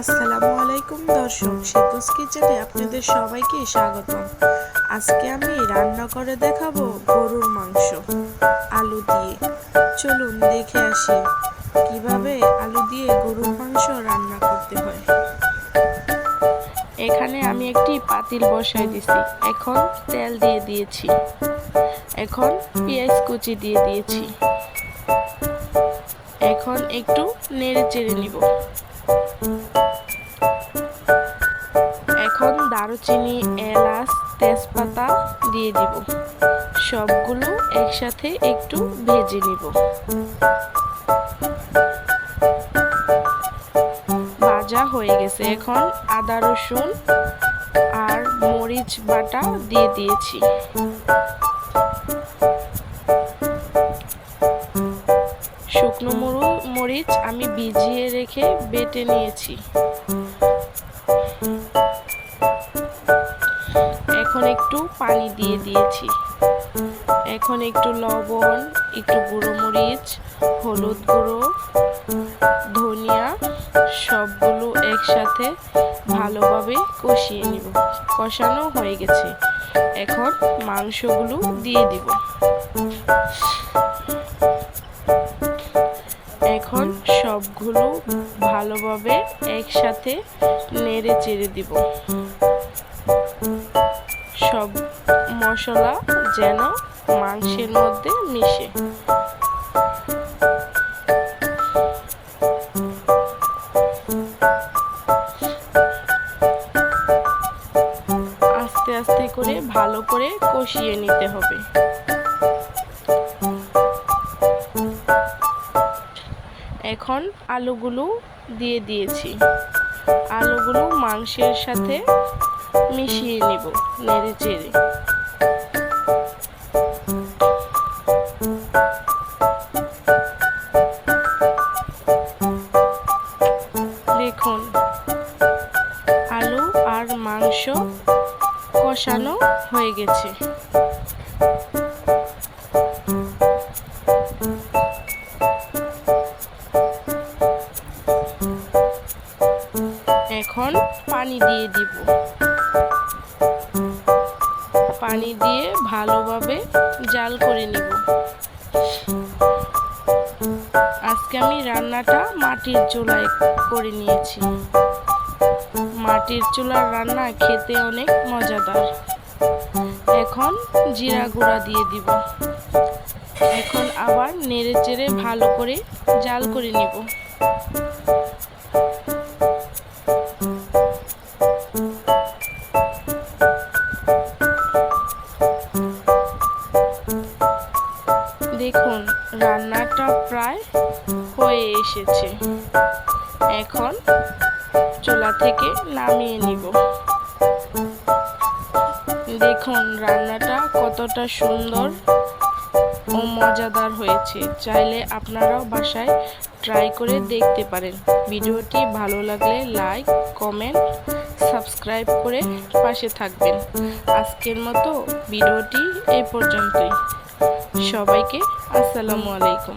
আসসালামু আলাইকুম দর্শক, সিতুস কিচেনে আপনাদের সবাইকে স্বাগতম। আজকে আমি রান্না করে দেখাবো গরুর মাংস আলু দিয়ে। চলুন দেখে আসি কিভাবে আলু দিয়ে গরুর মাংস রান্না করতে হয়। এখানে আমি একটি পাতিল বসাই দিছি। এখন তেল দিয়ে দিয়েছি। এখন পেঁয়াজ কুচি দিয়ে দিয়েছি। এখন একটু নেড়ে চেড়ে নিব। এখন দারুচিনি, এলাচ, তেজপাতা দিয়ে দিব। সবগুলো একসাথে একটু ভেজে নিব। ভাজা হয়ে গেছে। এখন আদা, রসুন আর মরিচ বাটা দিয়ে দিয়েছি। শুকনো মরিচ আমি ভিজিয়ে রেখে বেটে নিয়েছি। এখন একটু পানি দিয়ে দিয়েছি। এখন একটু লবণ, একটু গুঁড়ো মরিচ, হলুদ গুঁড়ো, ধনিয়া সবগুলো একসাথে ভালোভাবে কষিয়ে নিব। কষানো হয়ে গেছে। এখন মাংসগুলো দিয়ে দিব। এখন সবগুলো ভালোভাবে একসাথে নেড়ে চেড়ে দিব। সব মশলা যেন মাংসের মধ্যে মিশে। আস্তে আস্তে করে ভালো করে কষিয়ে নিতে হবে। এখন আলুগুলো দিয়ে দিয়েছি। আলুগুলো মাংসের সাথে মিশিয়ে নিব নেড়ে চেড়ে। দেখুন আলু আর মাংস কষানো হয়ে গেছে। এখন পানি দিয়ে দিব। পানি দিয়ে ভালোভাবে জাল করে নিব। আজকে আমি রান্নাটা মাটির চুলায় করে নিয়েছি। মাটির চুলার রান্না খেতে অনেক মজাদার। এখন জিরা গুঁড়া দিয়ে দিব। এখন আবার নেড়ে চেড়ে ভালো করে জাল করে নিব। দেখুন রান্নাটা প্রায় হয়ে এসেছে। এখন চুলা থেকে নামিয়ে নিব। দেখুন রান্নাটা কতটা সুন্দর ও মজাদার হয়েছে। চাইলে আপনারাও বাসায় ট্রাই করে দেখতে পারেন। ভিডিওটি ভালো লাগলে লাইক, কমেন্ট, সাবস্ক্রাইব করে পাশে থাকবেন। আজকের মতো ভিডিওটি এই পর্যন্তই। সবাইকে আসসালামু আলাইকুম।